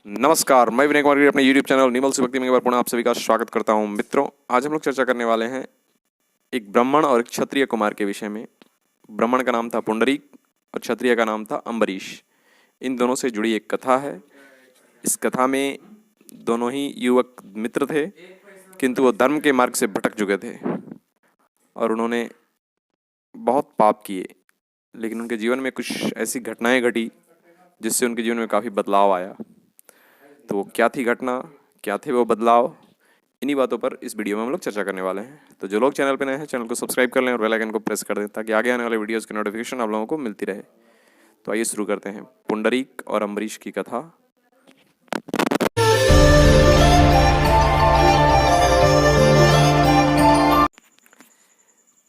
नमस्कार, मैं विनय कुमार गिरी अपने YouTube चैनल निर्मल से भक्ति में एक बार पुनः आप सभी का स्वागत करता हूं। मित्रों, आज हम लोग चर्चा करने वाले हैं एक ब्राह्मण और एक क्षत्रिय कुमार के विषय में। ब्राह्मण का नाम था पुंडरीक और क्षत्रिय का नाम था अम्बरीश। इन दोनों से जुड़ी एक कथा है। इस कथा में दोनों ही युवक मित्र थे, किंतु वो धर्म के मार्ग से भटक चुके थे और उन्होंने बहुत पाप किए, लेकिन उनके जीवन में कुछ ऐसी घटनाएं घटी जिससे उनके जीवन में काफ़ी बदलाव आया। तो वो क्या थी घटना, क्या थे वो बदलाव, इन्हीं बातों पर इस वीडियो में हम लोग चर्चा करने वाले हैं। तो जो लोग चैनल पर नए हैं, चैनल को सब्सक्राइब कर लें और बेल आइकन को प्रेस कर दें ताकि आगे आने वाले वीडियोस की नोटिफिकेशन आप लोगों को मिलती रहे। तो आइए शुरू करते हैं पुंडरीक और अम्बरीश की कथा।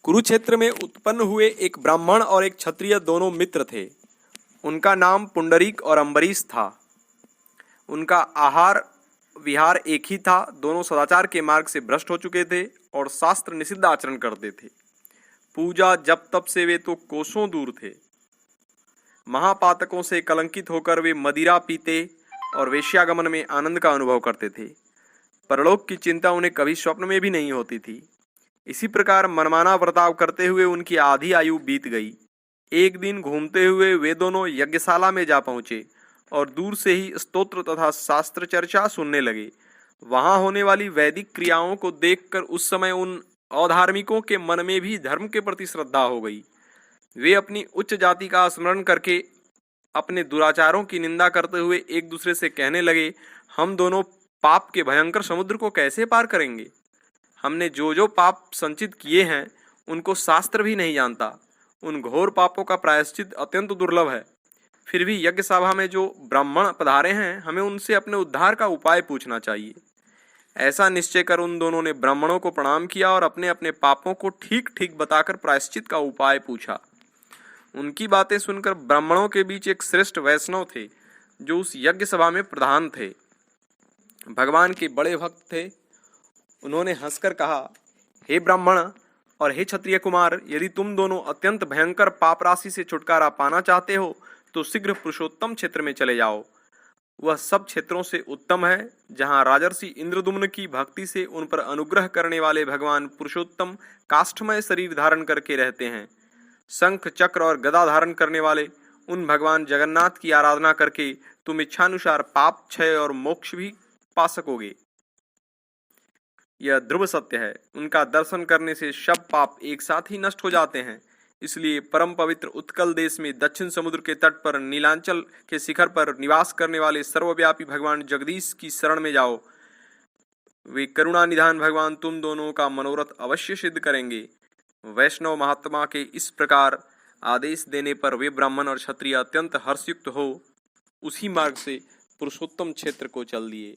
कुरुक्षेत्र में उत्पन्न हुए एक ब्राह्मण और एक क्षत्रिय दोनों मित्र थे। उनका नाम पुंडरीक और अम्बरीश था। उनका आहार विहार एक ही था। दोनों सदाचार के मार्ग से भ्रष्ट हो चुके थे और शास्त्र निषिद्ध आचरण करते थे। पूजा जप तप से वे तो कोसों दूर थे। महापातकों से कलंकित होकर वे मदिरा पीते और वेश्यागमन में आनंद का अनुभव करते थे। परलोक की चिंता उन्हें कभी स्वप्न में भी नहीं होती थी। इसी प्रकार मनमाना बर्ताव करते हुए उनकी आधी आयु बीत गई। एक दिन घूमते हुए वे दोनों यज्ञशाला में जा पहुंचे और दूर से ही स्तोत्र तथा शास्त्र चर्चा सुनने लगे। वहां होने वाली वैदिक क्रियाओं को देखकर उस समय उन अधार्मिकों के मन में भी धर्म के प्रति श्रद्धा हो गई। वे अपनी उच्च जाति का स्मरण करके अपने दुराचारों की निंदा करते हुए एक दूसरे से कहने लगे, हम दोनों पाप के भयंकर समुद्र को कैसे पार करेंगे। हमने जो जो पाप संचित किए हैं उनको शास्त्र भी नहीं जानता। उन घोर पापों का प्रायश्चित अत्यंत दुर्लभ है। फिर भी यज्ञ सभा में जो ब्राह्मण पधारे हैं, हमें उनसे अपने उद्धार का उपाय पूछना चाहिए। ऐसा निश्चय कर उन दोनों ने ब्राह्मणों को प्रणाम किया और अपने अपने पापों को ठीक ठीक बताकर प्रायश्चित का उपाय पूछा। उनकी बातें सुनकर ब्राह्मणों के बीच एक श्रेष्ठ वैष्णव थे जो उस यज्ञ सभा में प्रधान थे। भगवान के बड़े भक्त थे। उन्होंने हंसकर कहा, हे ब्राह्मण और हे क्षत्रिय कुमार, यदि तुम दोनों अत्यंत भयंकर पाप राशि से छुटकारा पाना चाहते हो तो शीघ्र पुरुषोत्तम क्षेत्र में चले जाओ। वह सब क्षेत्रों से उत्तम है जहां राजर्षि इंद्रदुम्न की भक्ति से उन पर अनुग्रह करने वाले भगवान पुरुषोत्तम काष्ठमय शरीर धारण करके रहते हैं। शंख चक्र और गदा धारण करने वाले उन भगवान जगन्नाथ की आराधना करके तुम इच्छानुसार पाप क्षय और मोक्ष भी पा सकोगे। यह ध्रुव सत्य है। उनका दर्शन करने से सब पाप एक साथ ही नष्ट हो जाते हैं। इसलिए परम पवित्र उत्कल देश में दक्षिण समुद्र के तट पर नीलांचल के शिखर पर निवास करने वाले सर्वव्यापी भगवान जगदीश की शरण में जाओ। वे करुणा निधान भगवान तुम दोनों का मनोरथ अवश्य सिद्ध करेंगे। वैष्णव महात्मा के इस प्रकार आदेश देने पर वे ब्राह्मण और क्षत्रिय अत्यंत हर्षयुक्त हो उसी मार्ग से पुरुषोत्तम क्षेत्र को चल दिए।